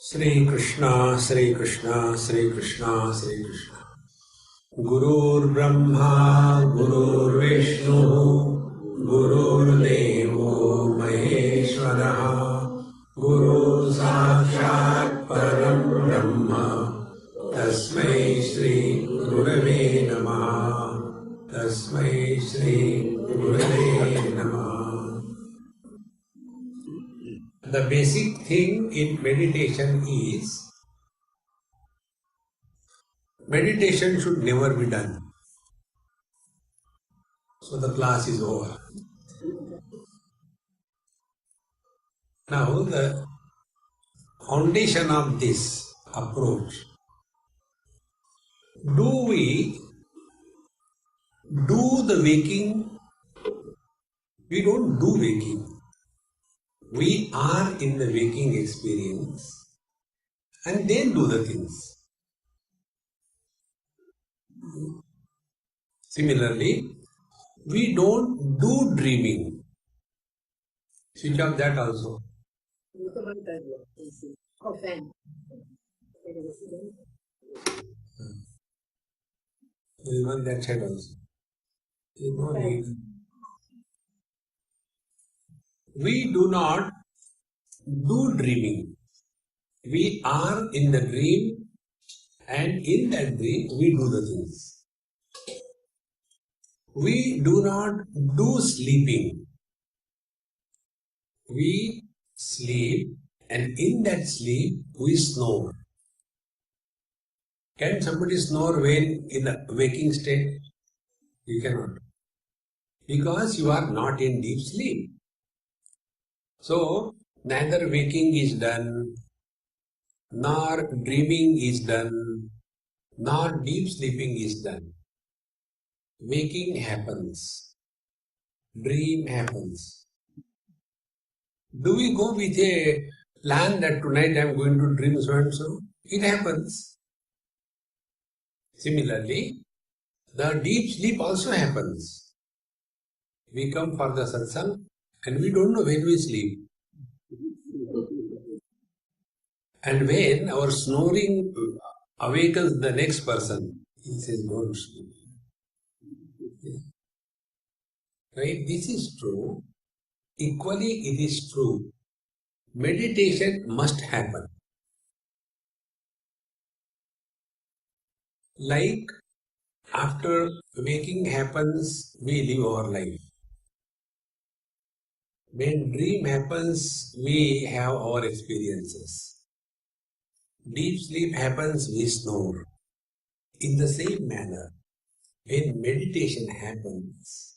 Sri Krishna, Sri Krishna, Sri Krishna, Sri Krishna. Gurur Brahma, Gurur Vishnu, Gurur Devo Maheshwara, Guru Sakshat Param Brahma, Tasmai Shri Gurave Namaha, Tasmai Shri Gurave Namaha. The basic thing in meditation is meditation should never be done. So the class is over. Now the foundation of this approach. Do we do the waking? We don't do waking. We are in the waking experience and then do the things. Similarly, we don't do dreaming. Switch off that also. Even that side also. No need. We do not do dreaming. We are in the dream and in that dream we do the things. We do not do sleeping. We sleep and in that sleep we snore. Can somebody snore when in a waking state? You cannot. Because you are not in deep sleep. So, neither waking is done, nor dreaming is done, nor deep sleeping is done. Waking happens. Dream happens. Do we go with a plan that tonight I am going to dream so and so? It happens. Similarly, the deep sleep also happens. We come for the satsang and we don't know when we sleep. And when our snoring awakens the next person, he says, don't sleep. Right? This is true. Equally, it is true. Meditation must happen. Like after waking happens, we live our life. When dream happens, we have our experiences. Deep sleep happens, we snore. In the same manner, when meditation happens,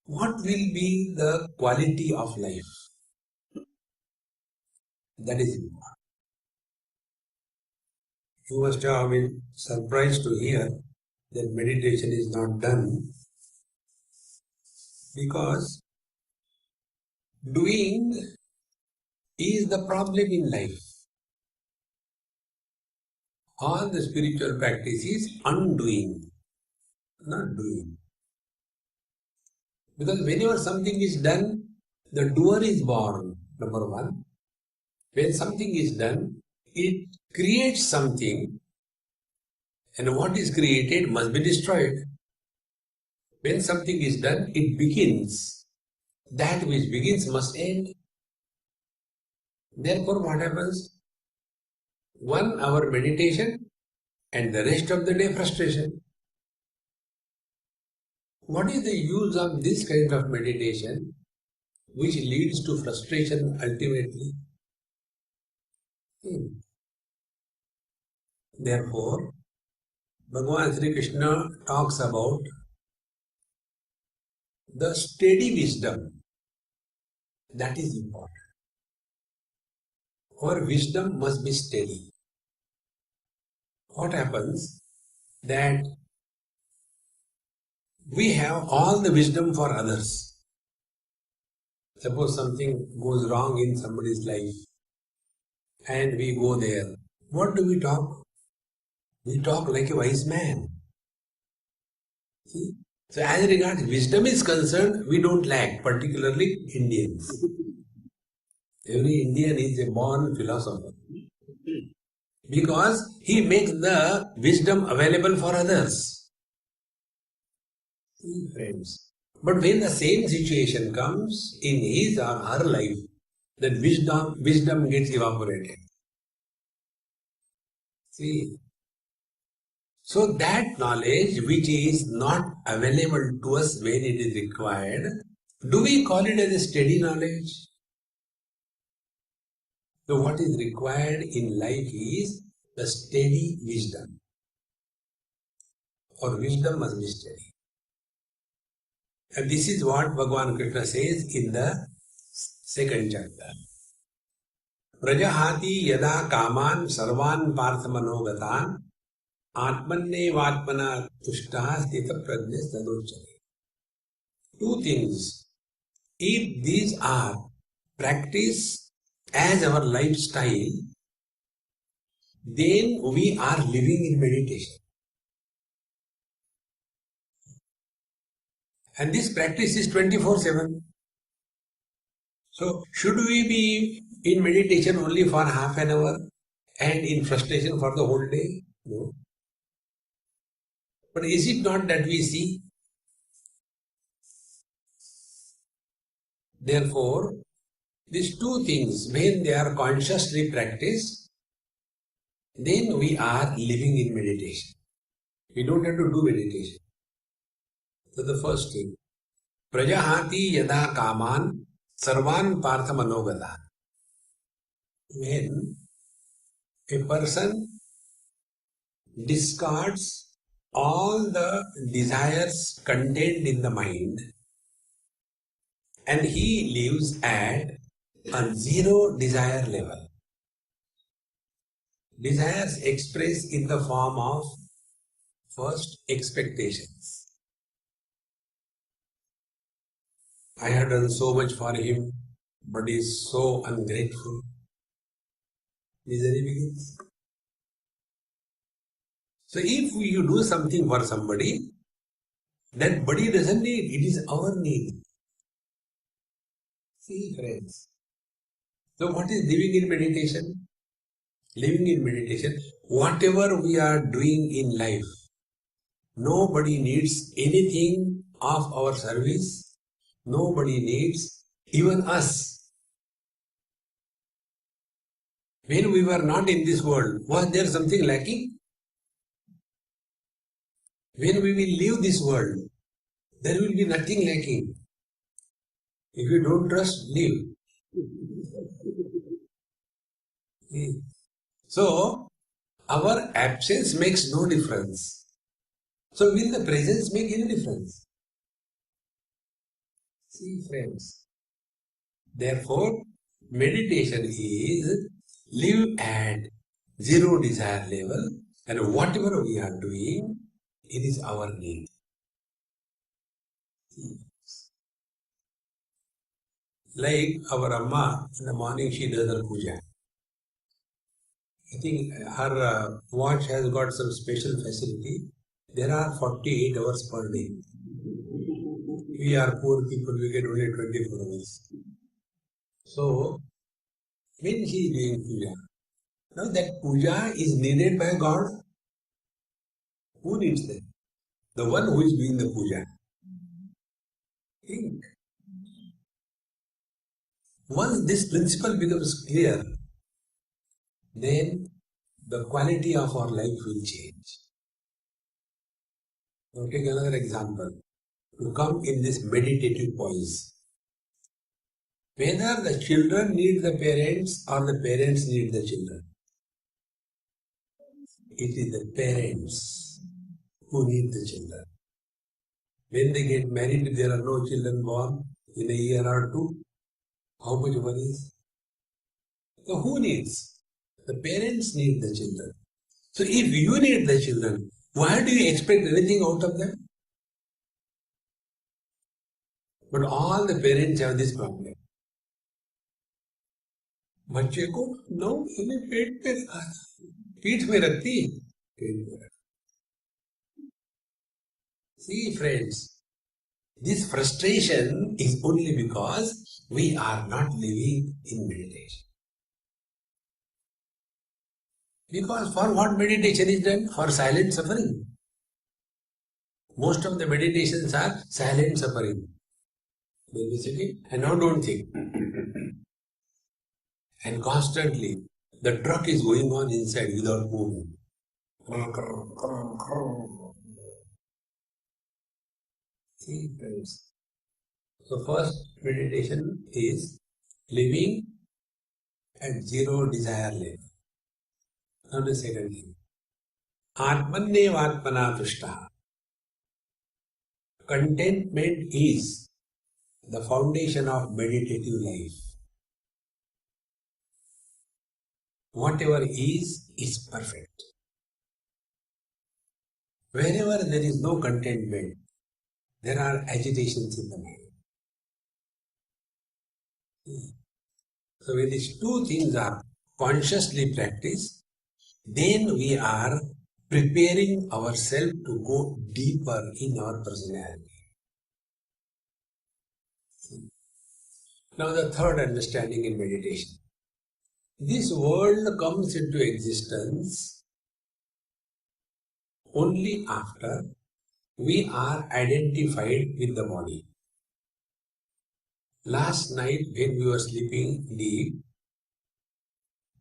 what will be the quality of life? That is important. You must have been surprised to hear that meditation is not done because doing is the problem in life. All the spiritual practice is undoing, not doing. Because whenever something is done, the doer is born, number one. When something is done, it creates something, and what is created must be destroyed. When something is done, it begins. That which begins must end. Therefore, what happens? 1 hour meditation and the rest of the day frustration. What is the use of this kind of meditation which leads to frustration ultimately? Therefore, Bhagavan Sri Krishna talks about the steady wisdom. That is important. Our wisdom must be steady. What happens? That we have all the wisdom for others. Suppose something goes wrong in somebody's life and we go there. What do we talk? We talk like a wise man. See? So as regards wisdom is concerned, we don't lack, particularly Indians. Every Indian is a born philosopher. because he makes the wisdom available for others. See, friends. But when the same situation comes in his or her life, then wisdom gets evaporated. See. So that knowledge which is not available to us when it is required, do we call it as a steady knowledge? So what is required in life is the steady wisdom. Or wisdom must be steady. And this is what Bhagavan Krishna says in the second chapter. Prajahati yada kaman sarvan parthamanogatan atmannevatmana tushtaha sthita prajna sadochare. Two things. If these are practiced as our lifestyle, then we are living in meditation. And this practice is 24/7. So, should we be in meditation only for half an hour and in frustration for the whole day? No. But is it not that we see? Therefore, these two things, when they are consciously practiced, then we are living in meditation. We don't have to do meditation. So the first thing, Prajahati yada kaman sarvan partha manogata. When a person discards all the desires contained in the mind and he lives at a zero desire level. Desires expressed in the form of first expectations. I have done so much for him, but he is so ungrateful. Misery begins. So if you do something for somebody, that body doesn't need, it is our need. See, friends. So what is living in meditation? Living in meditation, whatever we are doing in life, nobody needs anything of our service. Nobody needs even us. When we were not in this world, was there something lacking? When we will leave this world, there will be nothing lacking. If you don't trust, leave. So, our absence makes no difference. So, will the presence make any difference? See, friends. Therefore, meditation is live at zero desire level, and whatever we are doing, it is our need. Like our Amma, in the morning she does her puja. I think her watch has got some special facility. There are 48 hours per day. We are poor people, we get only 24 hours. So, when she is doing puja, now that puja is needed by God. Who needs that? The one who is doing the puja. Think. Once this principle becomes clear, then the quality of our life will change. Now take another example. To come in this meditative poise. Whether the children need the parents or the parents need the children. It is the parents who need the children. When they get married, if there are no children born in a year or two, how much worries? So who needs? The parents need the children. So if you need the children, why do you expect anything out of them? But all the parents have this problem. बच्चे को no मैंने पेट पे रखा था, पीठ में रखती, पेट में रखा. See, friends, this frustration is only because we are not living in meditation. Because for what meditation is done? For silent suffering. Most of the meditations are silent suffering. Basically, and now don't think. And constantly, the truck is going on inside without moving. See, friends. So first meditation is living at zero desire level. Now the second thing. Atmannevatmana tushtaha. Contentment is the foundation of meditative life. Whatever is perfect. Wherever there is no contentment, there are agitations in the mind. So when these two things are consciously practiced, then we are preparing ourselves to go deeper in our personality. Now the third understanding in meditation. This world comes into existence only after we are identified with the body. Last night when we were sleeping deep,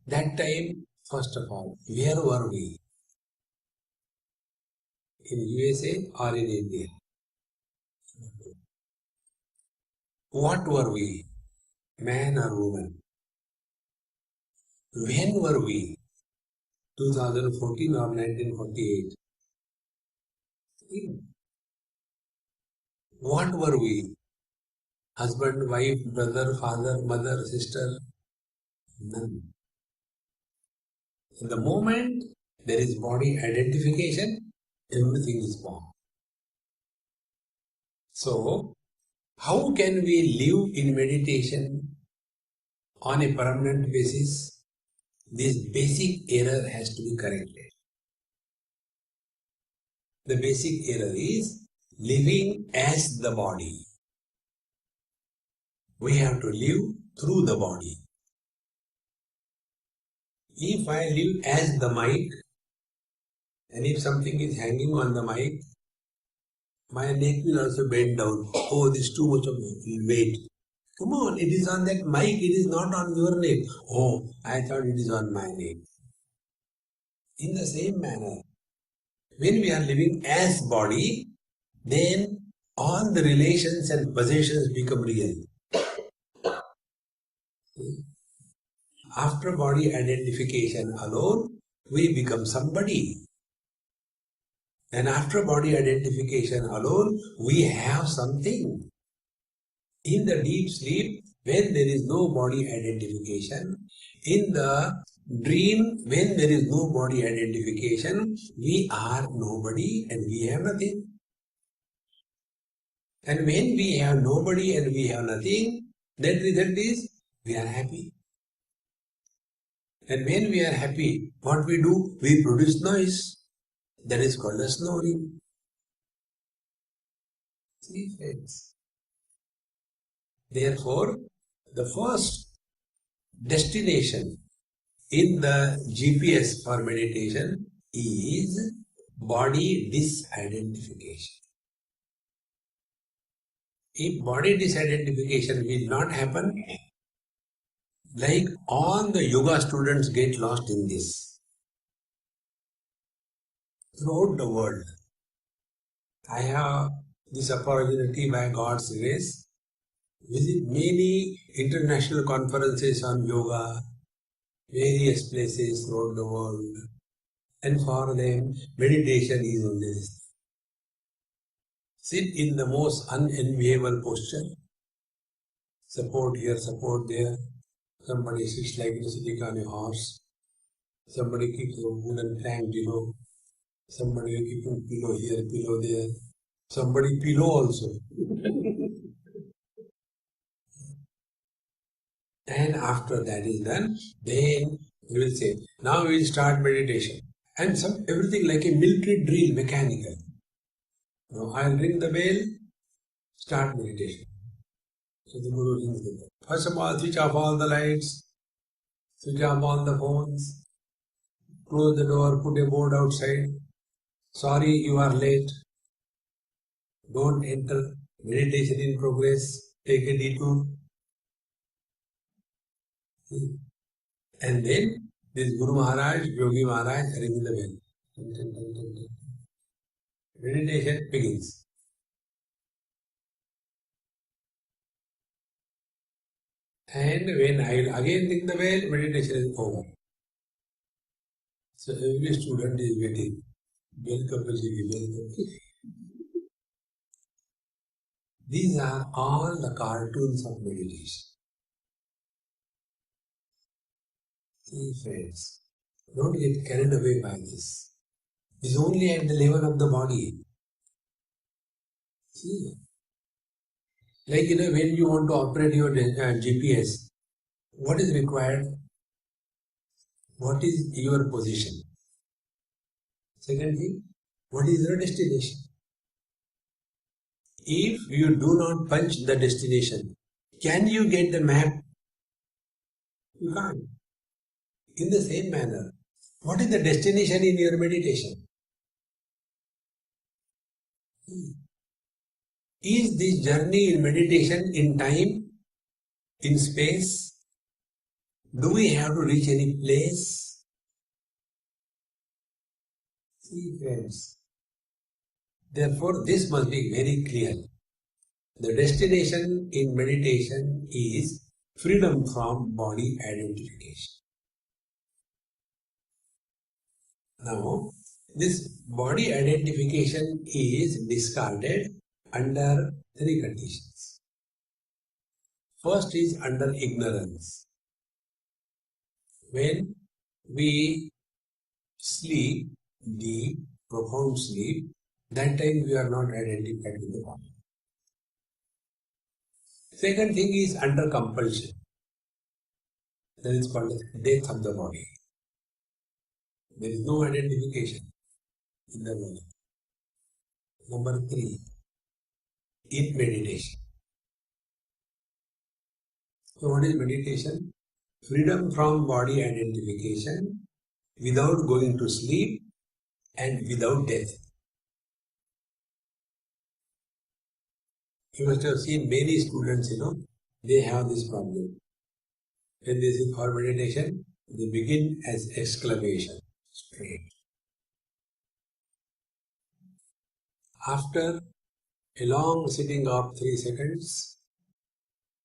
that time, first of all, where were we? In USA or in India? What were we? Man or woman? When were we? 2014 or 1948? What were we? Husband, wife, brother, father, mother, sister? None. In the moment there is body identification, everything is born. So, how can we live in meditation on a permanent basis? This basic error has to be corrected. The basic error is living as the body. We have to live through the body. If I live as the mic, and if something is hanging on the mic, my neck will also bend down. Oh, this is too much of weight. Come on, it is on that mic, it is not on your neck. Oh, I thought it is on my neck. In the same manner, when we are living as body, then all the relations and possessions become real. After body identification alone, we become somebody. And after body identification alone, we have something. In the deep sleep, when there is no body identification, in the dream, when there is no body identification, we are nobody and we have nothing. And when we have nobody and we have nothing, that result is we are happy. And when we are happy, what we do? We produce noise. That is called as snoring. See, friends. Therefore, the first destination in the GPS for meditation is body disidentification. If body disidentification will not happen, like all the yoga students get lost in this. Throughout the world, I have this opportunity by God's grace, visit many international conferences on yoga, various places throughout the world, and for them meditation is only this. Sit in the most unenviable posture, support here, support there. Somebody sits like sitting on a horse, somebody keeps a wooden plank below, somebody keeping pillow here, pillow there, somebody pillow also. And after that is done, then we will say, now we will start meditation. And everything like a military drill, mechanical. Now I'll ring the bell, start meditation. So the Guru rings the bell. First of all, switch off all the lights, switch off all the phones, close the door, put a board outside. Sorry, you are late. Don't enter. Meditation in progress. Take a detour. And then this Guru Maharaj, Yogi Maharaj ring the bell. Meditation begins. And when I will again ring the bell, meditation is over. So every student is waiting. Welcome, welcome. These are all the cartoons of meditation. See friends, don't get carried away by this. It's only at the level of the body. See, like when you want to operate your GPS, what is required? What is your position? Second thing, what is your destination? If you do not punch the destination, can you get the map? You can't. In the same manner, what is the destination in your meditation? Is this journey in meditation in time, in space? Do we have to reach any place? See friends, therefore this must be very clear. The destination in meditation is freedom from body identification. Now, this body identification is discarded under three conditions. First is under ignorance. When we sleep, deep, profound sleep, that time we are not identified with the body. Second thing is under compulsion. That is called death of the body. There is no identification in the body. Number three, in meditation. So what is meditation? Freedom from body identification without going to sleep and without death. You must have seen many students, they have this problem. When they sit for meditation, they begin as exclamation, straight. After a long sitting of 3 seconds,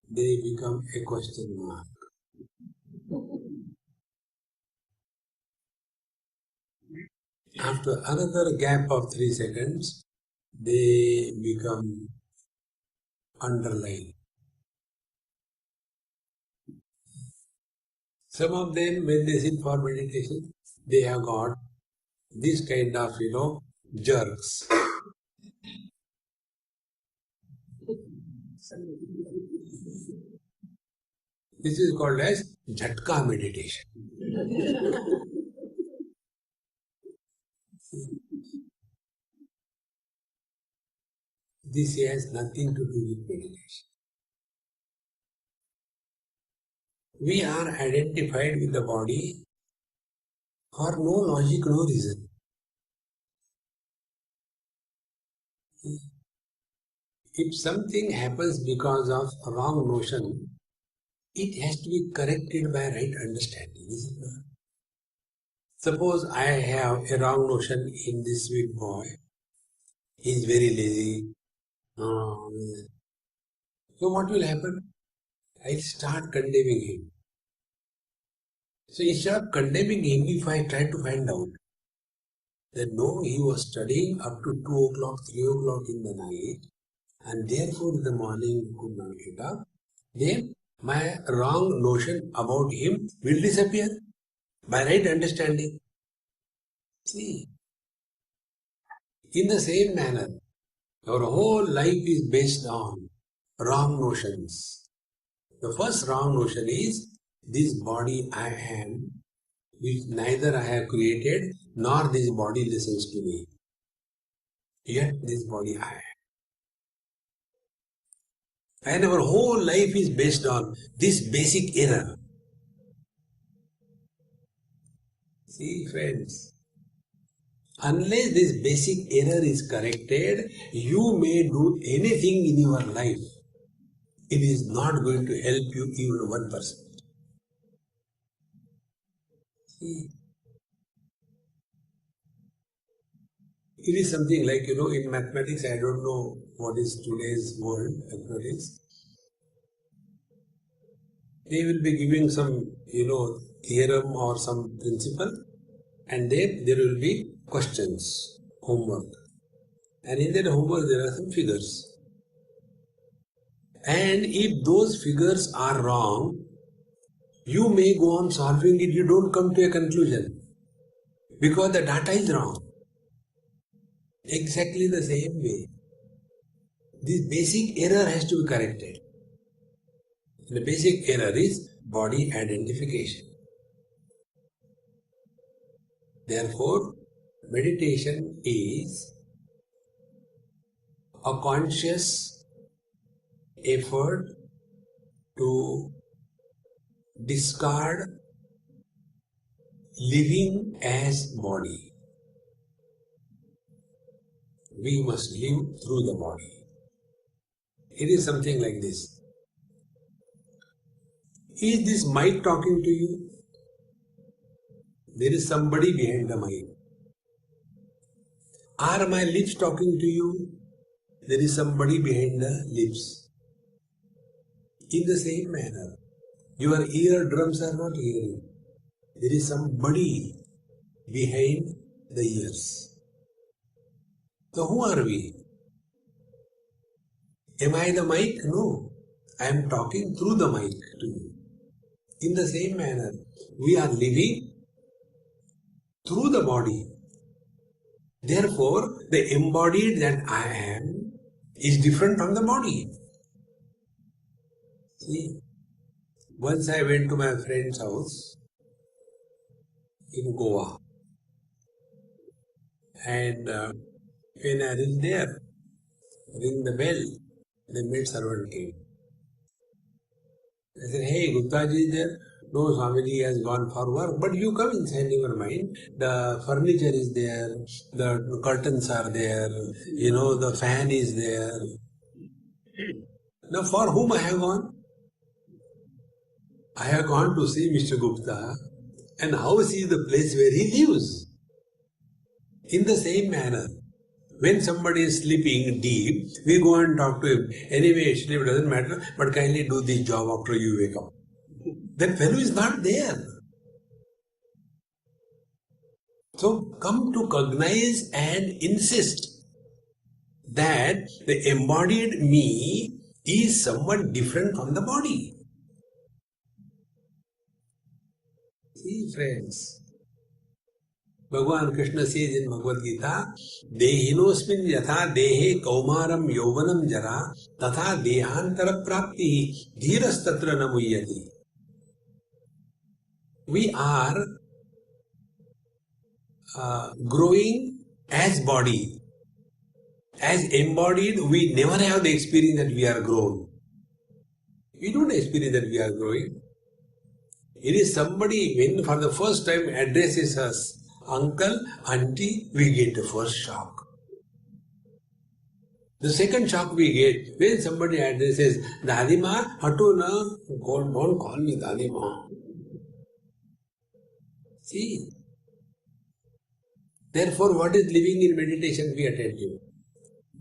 they become a question mark. After another gap of 3 seconds, they become underline. Some of them, when they sit for meditation, they have got this kind of, jerks. This is called as Jhatka meditation. This has nothing to do with meditation. We are identified with the body for no logic, no reason. If something happens because of wrong notion, it has to be corrected by right understanding, is it not? Suppose I have a wrong notion in this sweet boy. He is very lazy. So what will happen? I start condemning him. So instead of condemning him, if I try to find out that no, he was studying up to 2 o'clock, 3 o'clock in the night, and therefore in the morning he could not get up, then my wrong notion about him will disappear by right understanding. See, in the same manner, our whole life is based on wrong notions. The first wrong notion is, this body I am, which neither I have created, nor this body listens to me. Yet this body I am. And our whole life is based on this basic error. See, friends, unless this basic error is corrected, you may do anything in your life. It is not going to help you even 1%. See, it is something like, in mathematics, I don't know what is today's world, mathematics. They will be giving some, theorem or some principle, and then there will be questions, homework. And in that homework, there are some figures. And if those figures are wrong, you may go on solving it, you don't come to a conclusion. Because the data is wrong. Exactly the same way. This basic error has to be corrected. The basic error is body identification. Therefore, meditation is a conscious effort to discard living as body. We must live through the body. It is something like this. Is this mic talking to you? There is somebody behind the mic. Are my lips talking to you? There is somebody behind the lips. In the same manner, your eardrums are not hearing. There is somebody behind the ears. So who are we? Am I the mic? No. I am talking through the mic to you. In the same manner, we are living through the body. Therefore, the embodied that I am is different from the body. See, once I went to my friend's house in Goa, and when I reached there, ring the bell, the maid servant came. I said, hey, Guptaji is there? No, Swamiji has gone for work, but you come inside, never mind. The furniture is there, the curtains are there, the fan is there. Now, for whom I have gone? I have gone to see Mr. Gupta, and house is the place where he lives. In the same manner, when somebody is sleeping deep, we go and talk to him. Anyway, sleep doesn't matter, but kindly do this job after you wake up. That fellow is not there. So come to cognize and insist that the embodied me is somewhat different from the body. See, friends, Bhagavan Krishna says in Bhagavad Gita, Dehinosmin yatha dehe kaumaram yovanam jara tatha dehantara prapti dhiras tatra namuyati. We are growing as body. As embodied, we never have the experience that we are grown. We don't experience that we are growing. It is somebody when for the first time addresses us, uncle, auntie, we get the first shock. The second shock we get when somebody addresses Dadima, Hatu na, don't call me Dadima. See, therefore, what is living in meditation? Be attentive.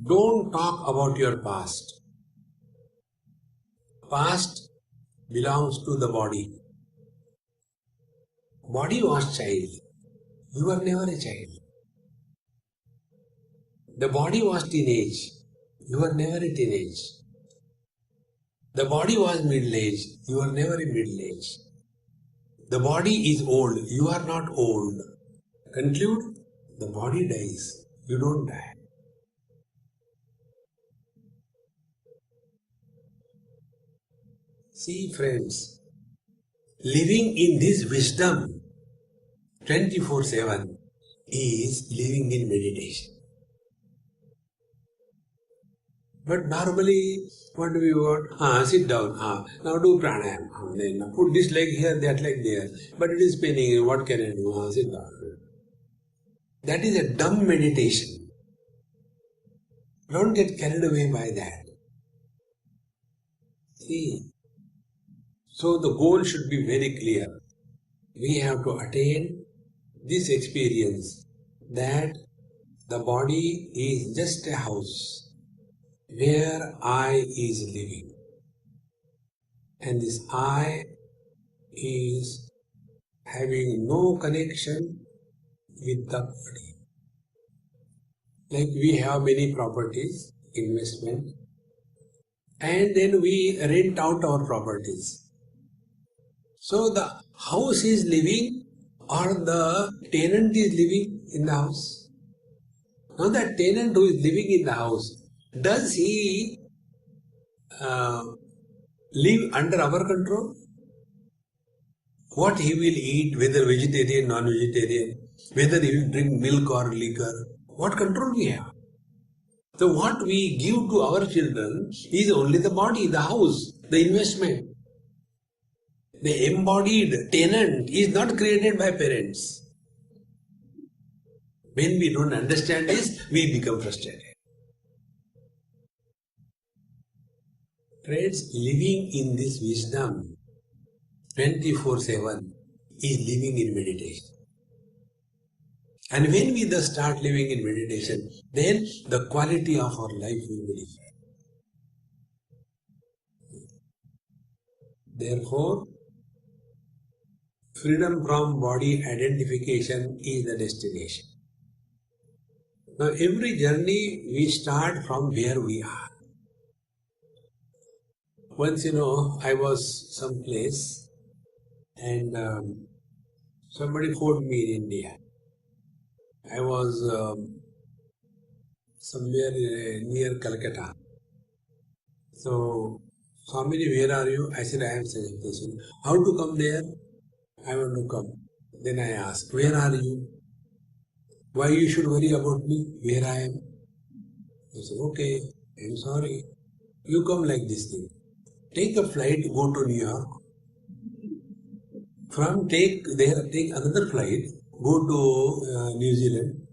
Don't talk about your past. Past belongs to the body. Body was child. You were never a child. The body was teenage. You were never a teenage. The body was middle age. You were never a middle age. The body is old. You are not old. Conclude, the body dies. You don't die. See, friends, living in this wisdom 24/7 is living in meditation. But normally, what do we want? Sit down. Now do pranayam. Then put this leg here, that leg there. But it is paining. What can I do? Sit down. That is a dumb meditation. Don't get carried away by that. See, so the goal should be very clear. We have to attain this experience that the body is just a house where I is living. And this I is having no connection with the body. Like we have many properties, investment, and then we rent out our properties. So the house is living or the tenant is living in the house. Now that tenant who is living in the house, does he live under our control? What he will eat, whether vegetarian, non-vegetarian, whether he will drink milk or liquor, what control we have? So what we give to our children is only the body, the house, the investment. The embodied tenant is not created by parents. When we don't understand this, we become frustrated. Friends, living in this wisdom 24/7 is living in meditation. And when we thus start living in meditation, then the quality of our life will be different. Therefore, freedom from body identification is the destination. Now, every journey we start from where we are. Once, I was someplace and somebody phoned me in India. I was somewhere near Calcutta. So, Swami, where are you? I said, I am such a place. How to come there? I want to come. Then I asked, where are you? Why you should worry about me? Where I am? I said, okay, I am sorry. You come like this thing. Take a flight, go to New York. Take another flight, go to New Zealand.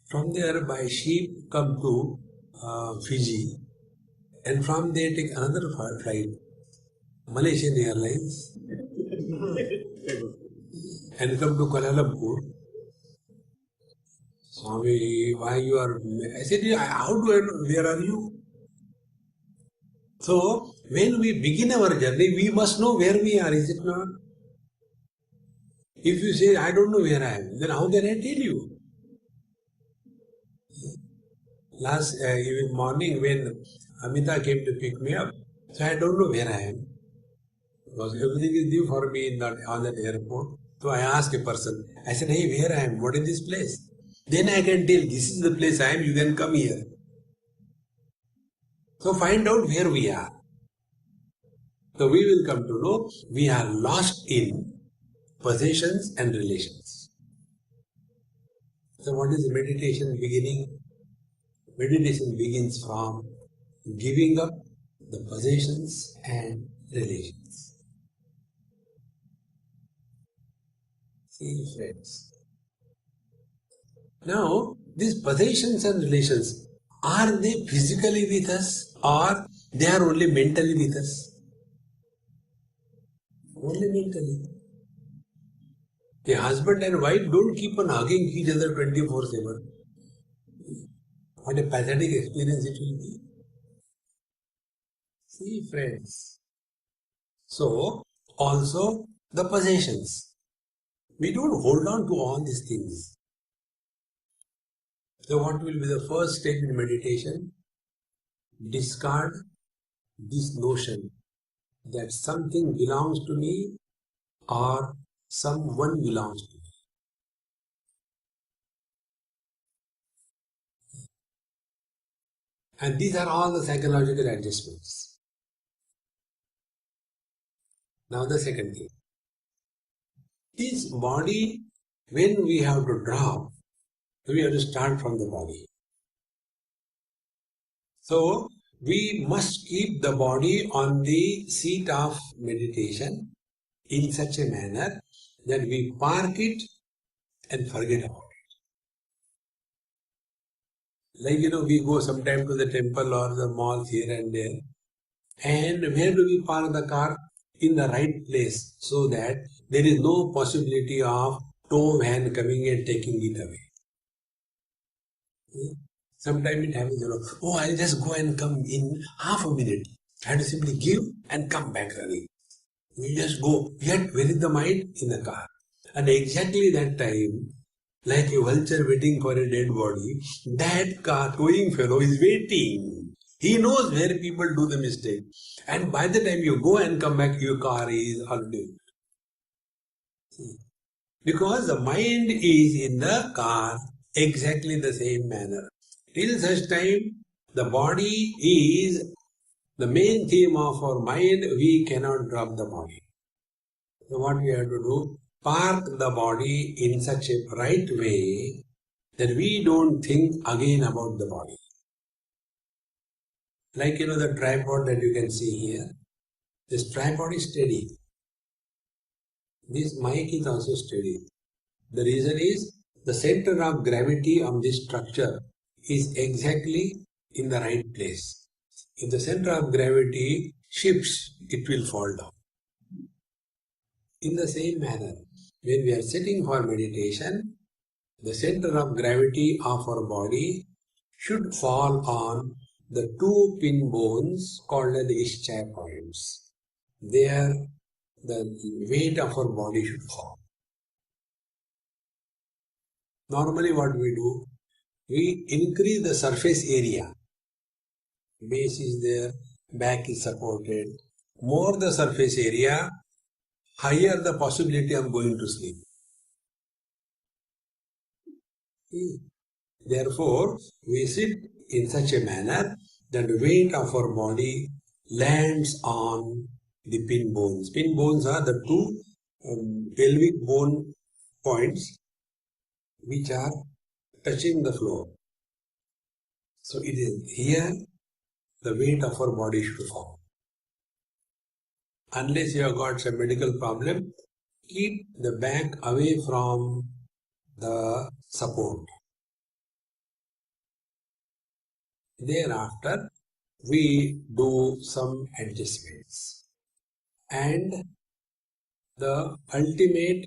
From there by ship come to Fiji. And from there take another flight, Malaysian Airlines. And come to Kuala Lumpur. Swami, why you are... I said, how do I know? Where are you? So, when we begin our journey, we must know where we are, is it not? If you say, I don't know where I am, then how can I tell you? Last morning when Amita came to pick me up, so I don't know where I am. Because everything is new for me on that airport. So I asked a person, I said, hey, where I am? What is this place? Then I can tell, this is the place I am, you can come here. So find out where we are. So we will come to know we are lost in possessions and relations. So what is meditation beginning? Meditation begins from giving up the possessions and relations. See, friends. Now, these possessions and relations, are they physically with us or they are only mentally with us? Only mentally. The husband and wife don't keep on hugging each other 24/7. What a pathetic experience it will be. See, friends. So, also the possessions. We don't hold on to all these things. So, what will be the first step in meditation? Discard this notion that something belongs to me or someone belongs to me. And these are all the psychological adjustments. Now the second thing. This body, when we have to drop, we have to start from the body. So, we must keep the body on the seat of meditation in such a manner that we park it and forget about it. Like, we go sometime to the temple or the malls here and there. And where do we park the car? In the right place, so that there is no possibility of tow van coming and taking it away. Sometimes it happens, oh, I'll just go and come in half a minute. I have to simply give and come back running. We just go. Yet, where is the mind? In the car. And exactly that time, like a vulture waiting for a dead body, that car towing fellow is waiting. He knows where people do the mistake. And by the time you go and come back, your car is already. Because the mind is in the car exactly the same manner. Till such time, the body is the main theme of our mind, we cannot drop the body. So what we have to do? Park the body in such a right way that we don't think again about the body. Like the tripod that you can see here. This tripod is steady. This mic is also steady. The reason is the center of gravity of this structure is exactly in the right place. If the center of gravity shifts, it will fall down. In the same manner, when we are sitting for meditation, the center of gravity of our body should fall on the two pin bones called as the ischia points. There, the weight of our body should fall. Normally what we do, we increase the surface area. Base is there, back is supported. More the surface area, higher the possibility of going to sleep. Therefore, we sit in such a manner that the weight of our body lands on the pin bones. Pin bones are the two pelvic bone points which are touching the floor. So it is here the weight of our body should fall. Unless you have got some medical problem, keep the back away from the support. Thereafter, we do some adjustments. And the ultimate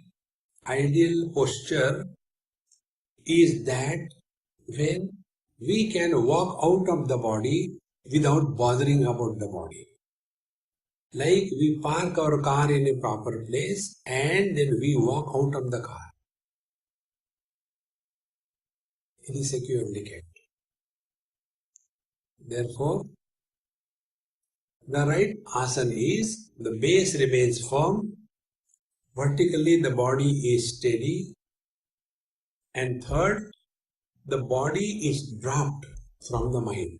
ideal posture is that when we can walk out of the body without bothering about the body. Like we park our car in a proper place and then we walk out of the car. It is securely kept. Therefore, the right asana is the base remains firm, vertically the body is steady, and third, the body is dropped from the mind.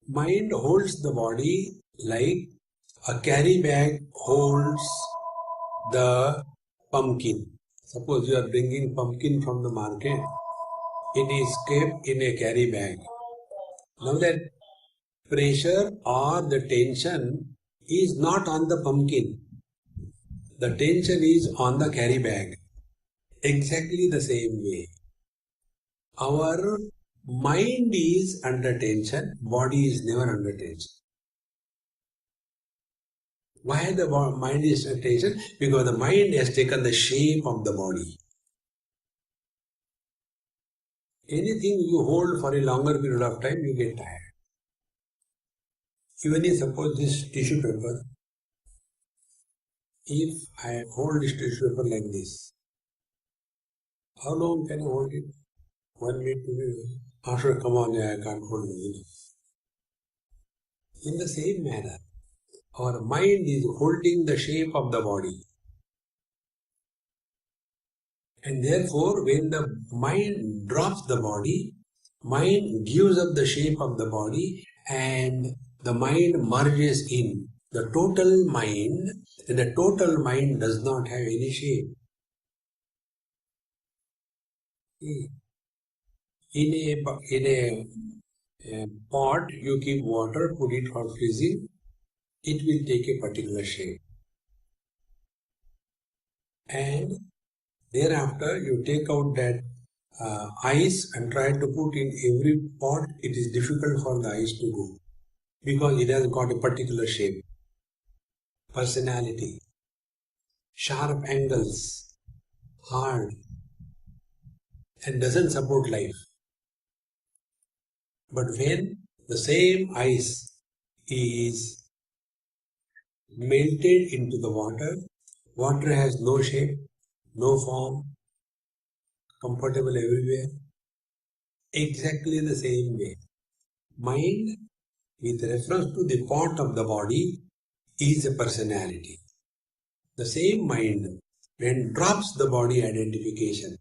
Mind holds the body like a carry bag holds the pumpkin. Suppose you are bringing pumpkin from the market, it is kept in a carry bag. Now that pressure or the tension is not on the pumpkin. The tension is on the carry bag. Exactly the same way. Our mind is under tension, body is never under tension. Why the mind is under tension? Because the mind has taken the shape of the body. Anything you hold for a longer period of time, you get tired. Even if suppose this tissue paper, if I hold this tissue paper like this, how long can I hold it? 1 minute, 2 minutes. After, come on, I can't hold it. In the same manner, our mind is holding the shape of the body. And therefore, when the mind drops the body, mind gives up the shape of the body and the mind merges in the total mind, and the total mind does not have any shape. In a pot, you keep water, put it for freezing, it will take a particular shape. And thereafter, you take out that ice and try to put in every pot. It is difficult for the ice to go because it has got a particular shape, personality, sharp angles, hard, and doesn't support life. But when the same ice is melted into the water, water has no shape, no form, comfortable everywhere, exactly the same way. Mind, with reference to the part of the body, is a personality. The same mind, when drops the body identification,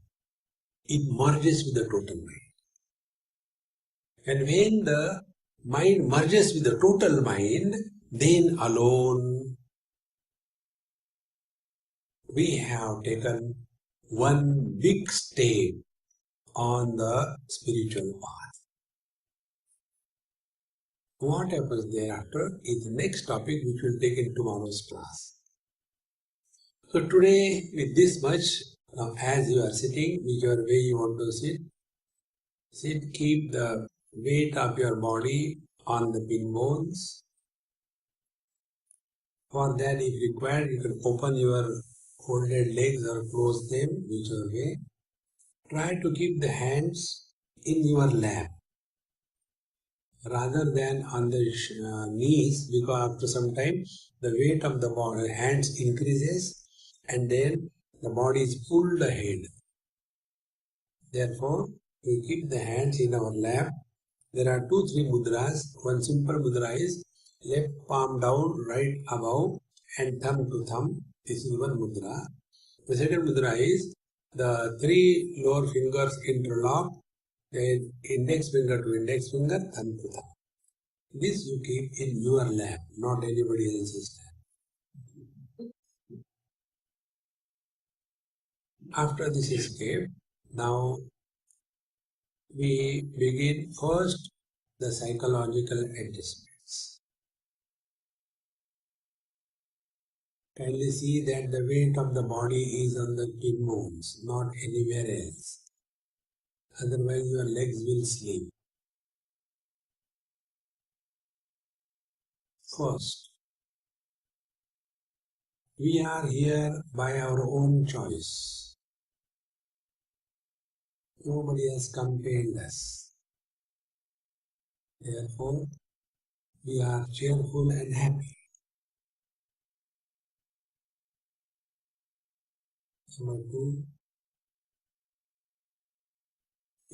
it merges with the total mind. And when the mind merges with the total mind, then alone we have taken one big step on the spiritual path. What happens thereafter is the next topic which we'll take in tomorrow's class. So today, with this much, as you are sitting, whichever way you want to sit, keep the weight of your body on the pin bones. For that, if required, you can open your folded legs or close them, whichever way. Try to keep the hands in your lap rather than on the knees, because after some time the weight of the body, hands increases and then the body is pulled ahead. Therefore, we keep the hands in our lap. There are 2-3 mudras. One simple mudra is left palm down, right above, and thumb to thumb. This is one mudra. The second mudra is the 3 lower fingers interlock, then index finger to index finger, thumb to thumb. This you keep in your lap, not anybody else's lap. After this escape, now we begin first the psychological adjustments. Kindly see that the weight of the body is on the pin bones, not anywhere else. Otherwise, your legs will sleep. First, we are here by our own choice. Nobody has compelled us. Therefore, we are cheerful and happy. Number 2,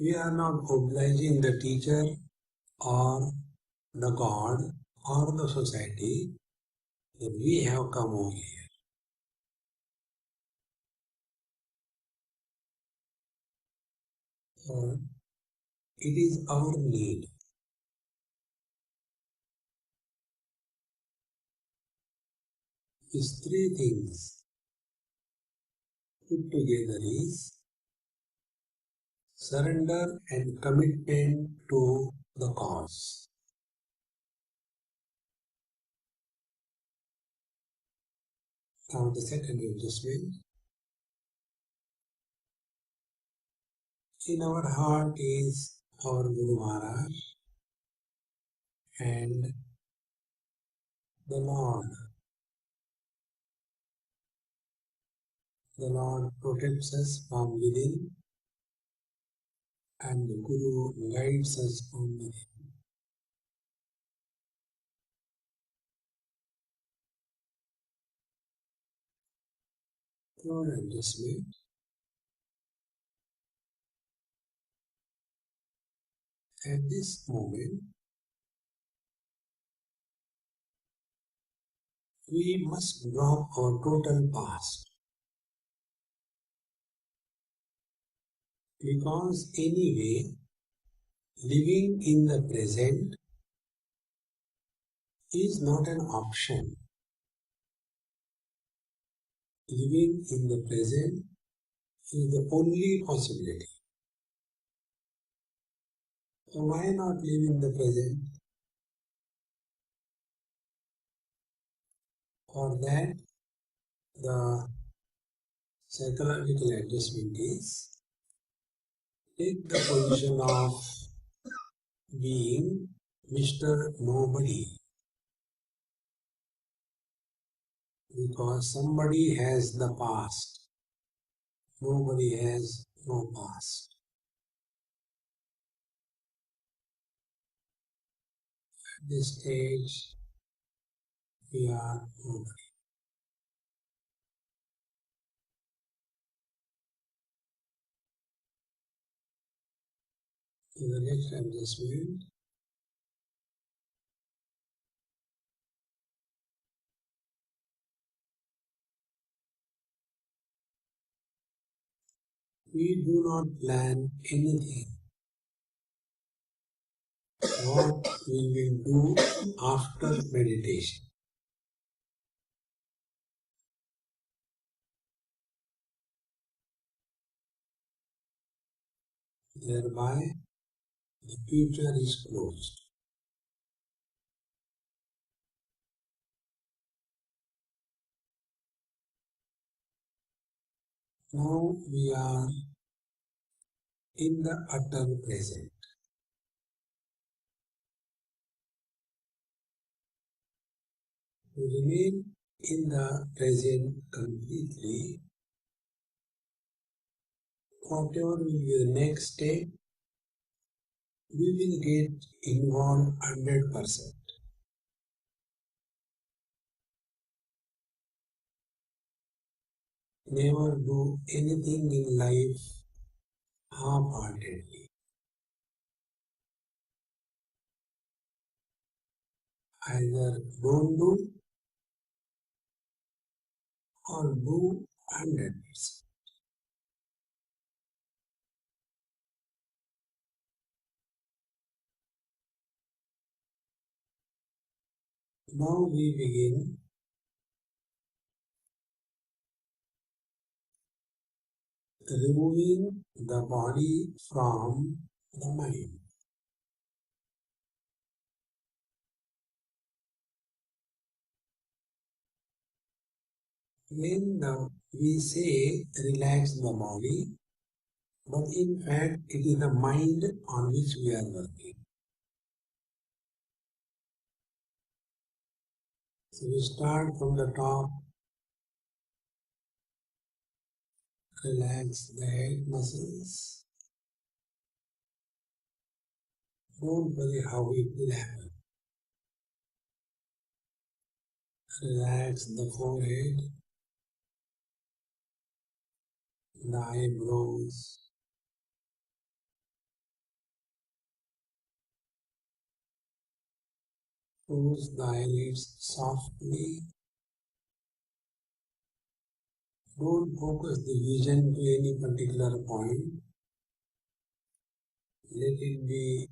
we are not obliging the teacher or the God or the society that we have come over here. It is our need. These 3 things put together is surrender and commitment to the cause. Now the second adjustment. In our heart is our Guru Maharaj and the Lord. The Lord protects us from within and the Guru guides us from within. Third adjustment. At this moment, we must drop our total past. Because anyway, living in the present is not an option. Living in the present is the only possibility. So why not live in the present? For that, the psychological adjustment is take the position of being Mr. Nobody, because somebody has the past, nobody has no past. At this stage, we are nobody. In the next adjustment, we do not plan anything. What we will do after meditation. Thereby, the future is closed. Now we are in the utter present. To remain in the present completely, whatever will be the next step, we will get involved 100%. Never do anything in life half-heartedly. Either don't do or do 100%. Now we begin removing the body from the mind. When we say relax the body, but in fact it is the mind on which we are working. So we start from the top, relax the head muscles. Don't worry how it will happen. Relax the forehead, the eyebrows, close the eyelids softly. Don't focus the vision to any particular point. Let it be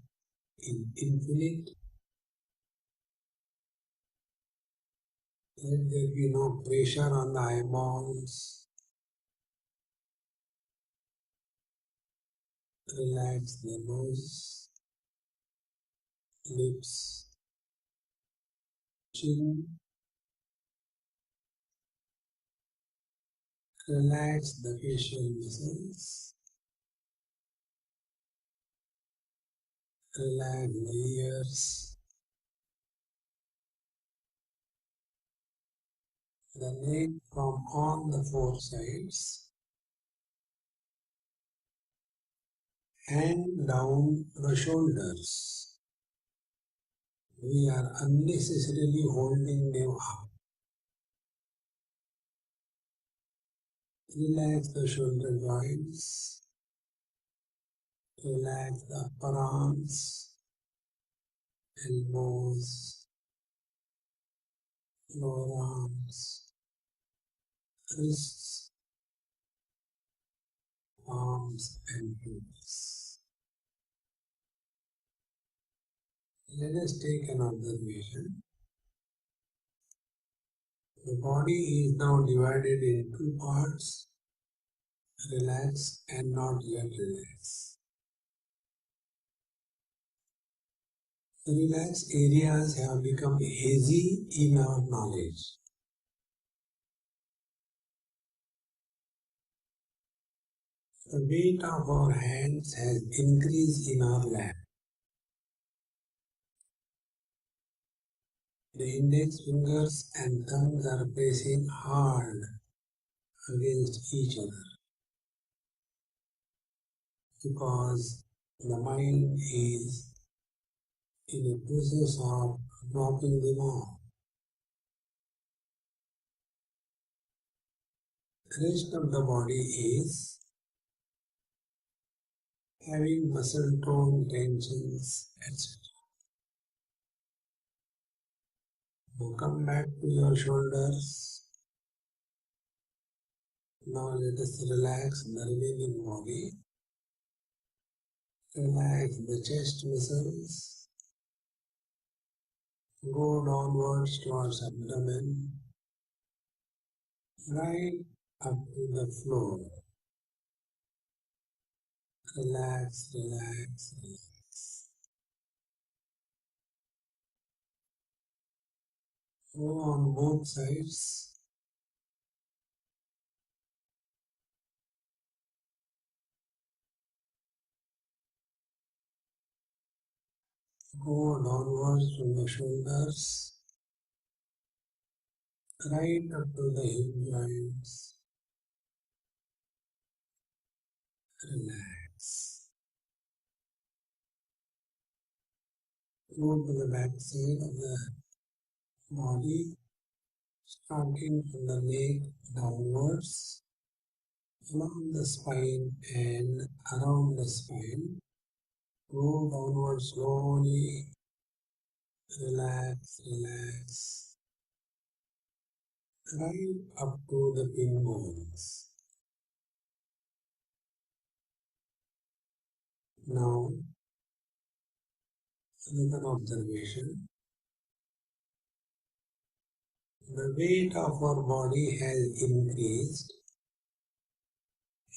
infinite. Let there be no pressure on the eyeballs. Relax the nose, lips, chin. Relax the facial muscles. Relax the ears, the neck from all the four sides, and down the shoulders. We are unnecessarily holding them up. Relax the shoulder joints. Relax the upper arms, elbows, lower arms, wrists, arms and fingers. Let us take an observation. The body is now divided in two parts, relaxed and not yet relaxed. The relaxed areas have become hazy in our knowledge. The weight of our hands has increased in our lap. The index fingers and thumbs are pressing hard against each other because the mind is in the process of dropping them off. The rest of the body is having muscle tone tensions, etc. Now come back to your shoulders. Now let us relax the remaining body. Relax the chest muscles. Go downwards towards abdomen. Right up to the floor. Relax, relax, relax. Go on both sides. Go downwards from the shoulders, right up to the hip joints. Relax. Go to the back side of the body, starting from the neck downwards, along the spine and around the spine. Go downwards slowly. Relax, relax. Right up to the pin bones. Now, another observation. The weight of our body has increased,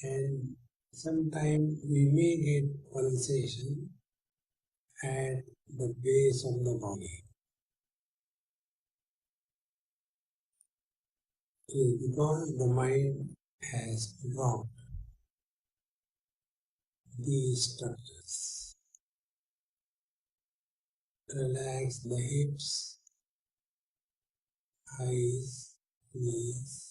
and sometimes we may get pulsation at the base of the body. It is because the mind has dropped these structures. Relax the hips, eyes, knees.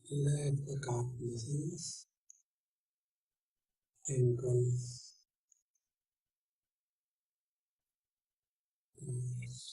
Relax the calf muscles, ankles, knees.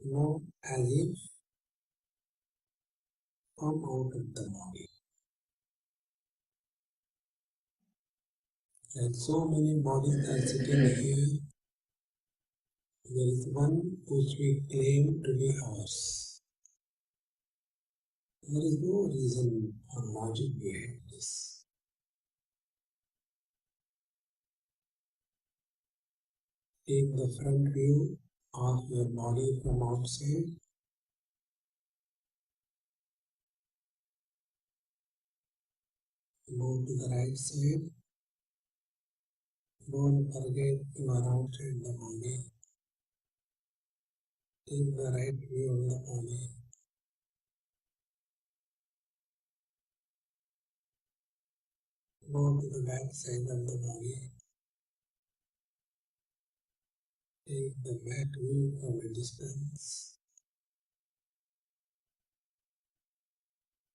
Now, as if come out of the body. Like so many bodies are sitting here, there is one which we claim to be ours. There is no reason or logic behind this. Take the front view of your body from outside. Move to the right side. Don't forget you are outside the body. Take the right view of the body. Go to the back side of the body. Take the back view from a distance.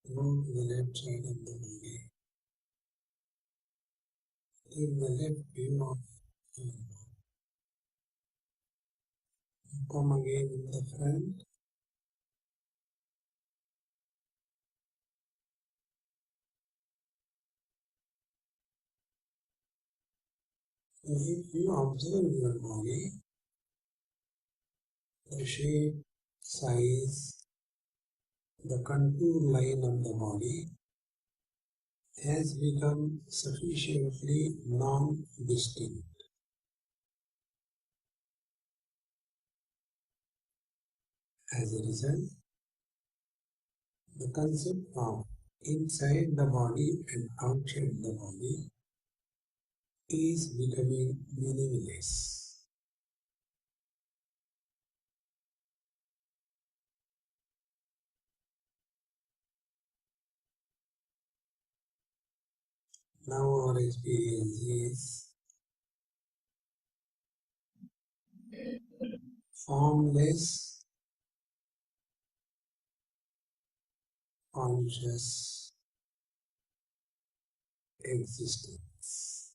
Go to the left side of the body. in the left view of come again in the front. If you observe your body, the shape, size, the contour line of the body has become sufficiently non-distinct. As a result, the concept of inside the body and outside the body is becoming meaningless. Now our experience is formless, conscious existence.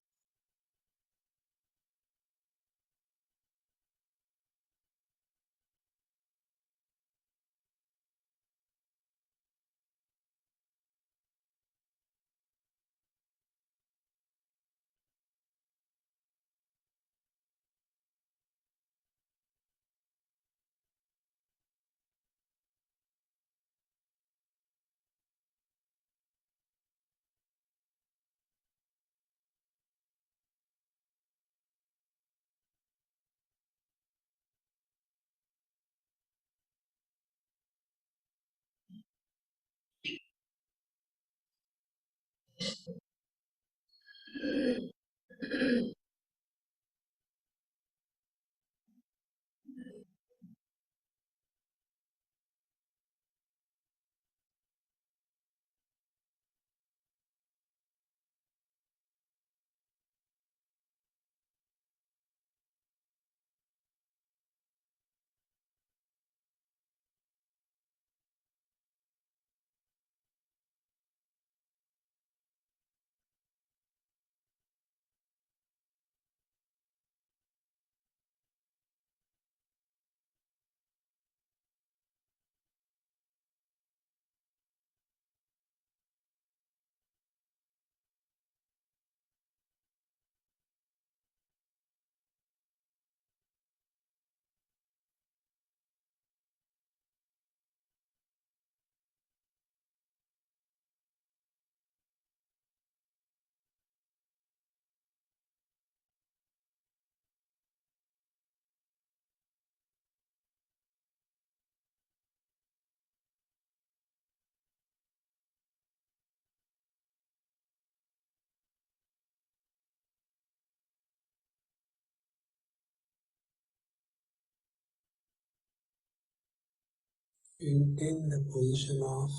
Maintain the position of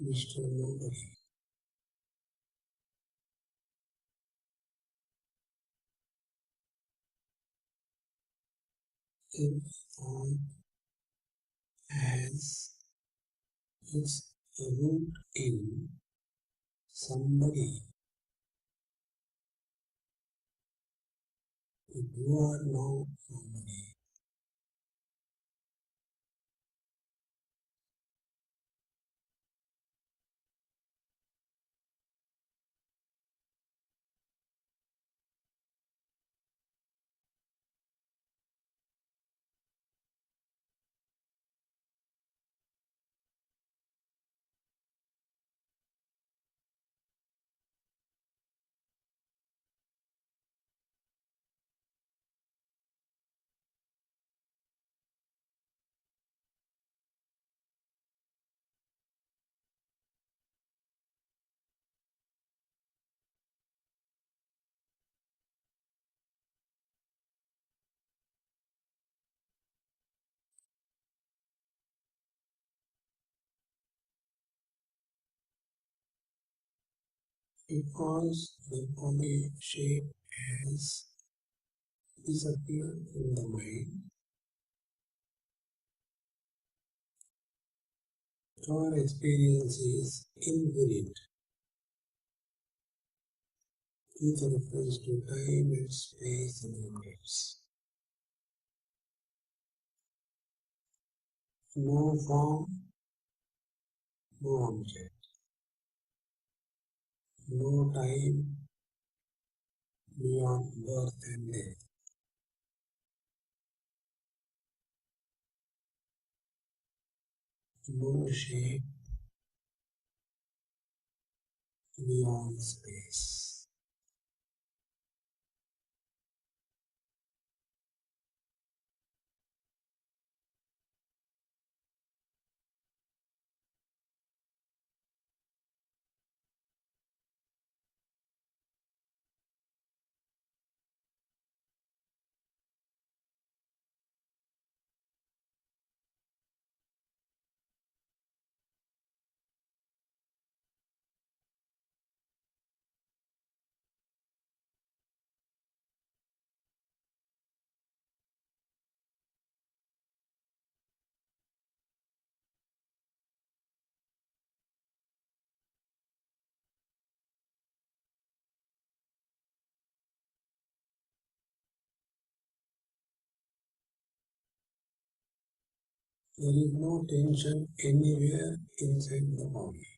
Mr. Nobody. If thought has its root in somebody, if you are now somebody, because the body shape has disappeared in the mind, our experience is infinite. with reference to time and space and limits. No form, no object. No time beyond birth and death. No shape beyond space. There is no tension anywhere inside the body.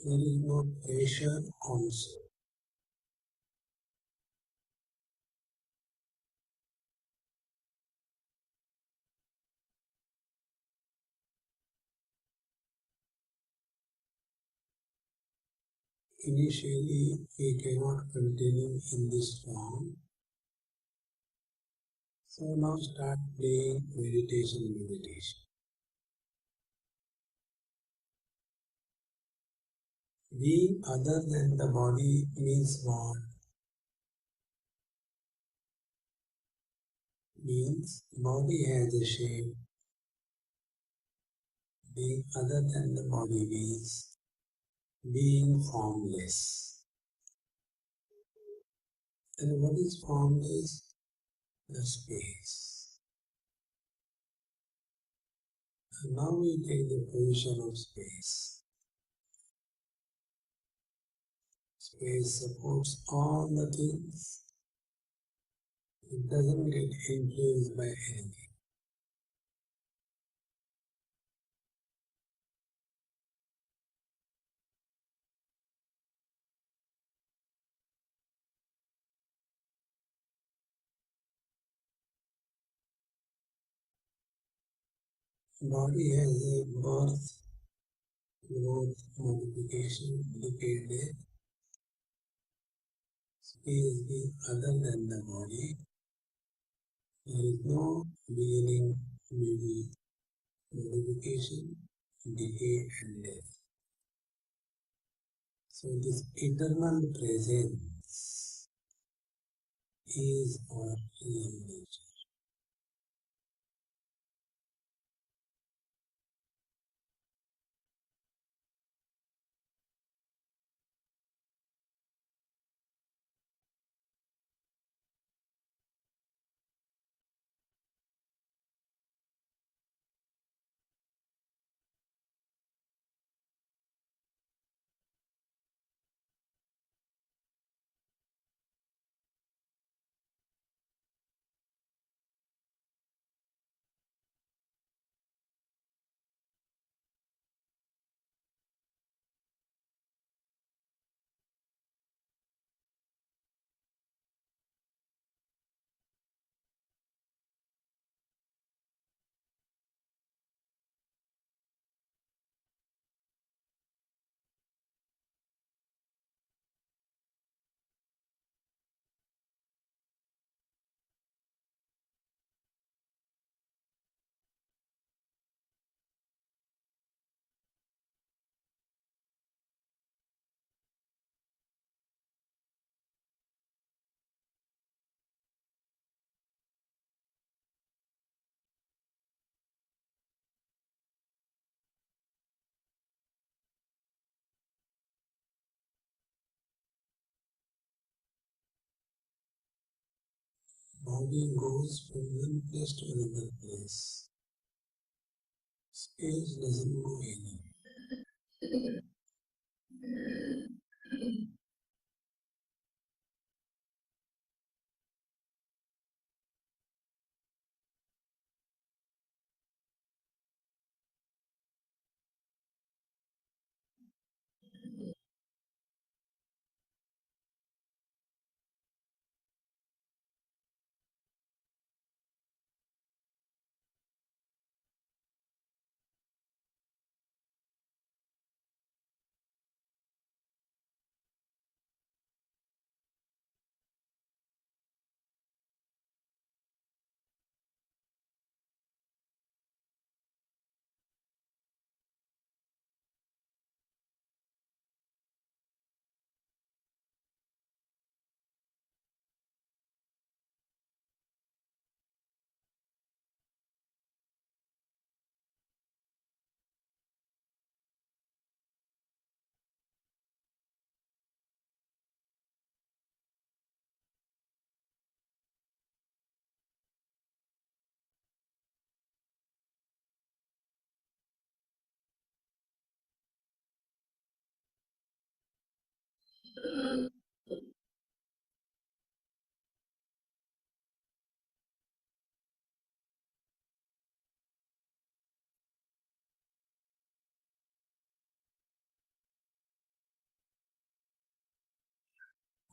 There is no pressure also. Initially, we cannot continue in this form. So now start playing meditation. Being other than the body means what? Means body has a shape. Being other than the body means being formless. And what is formless? The space. And now we take the position of space. Space supports all the things. It doesn't get influenced by anything. Body has a birth, growth, modification, decay, death. Space being other than the body. There is no beginning, middle, modification, decay and death. So this eternal presence is our real nature. body goes from one place to another place. Space doesn't go anywhere.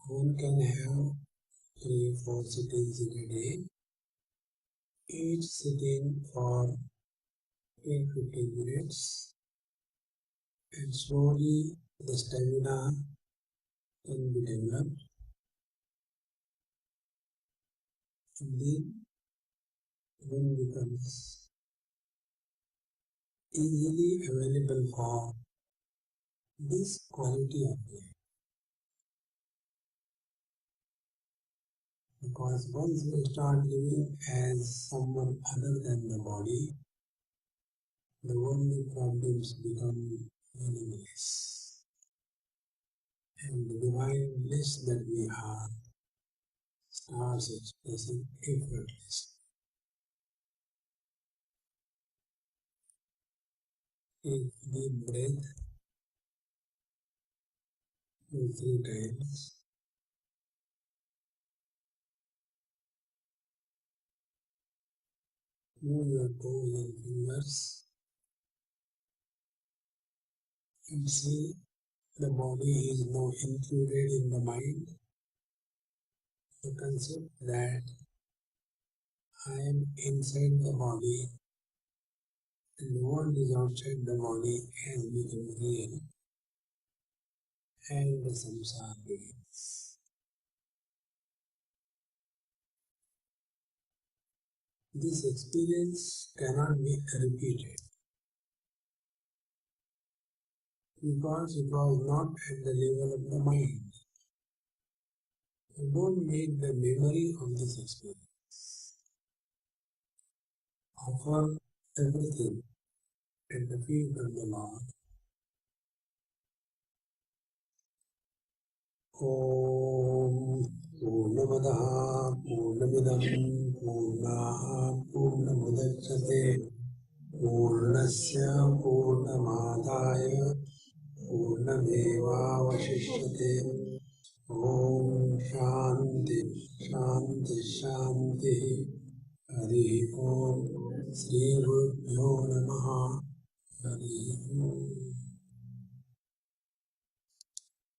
One can have 3-4 sittings in a day, each sitting for 10-15 minutes, and slowly the stamina can be developed. And then one becomes easily available for this quality of life. Because once we start living as someone other than the body, the only problems become meaningless. And the divine bliss that we are starts expressing effortlessly. Take deep breath 2-3 times. Move your toes and fingers and see the body is now included in the mind. The concept that I am inside the body and the world is outside the body has become real, and the samsara begins. This experience cannot be repeated because it was not at the level of the mind. You don't make the memory of this experience. Offer everything at the feet of the Lord. Om Purnamadaha Purnamidam Purnaha Purnamudachyate Purnasya Purnamadaya Purnamevavashishyate. Om Shanti Shanti Shanti. Hari Om. Sri Gurubhyo Namaha. Hari Om.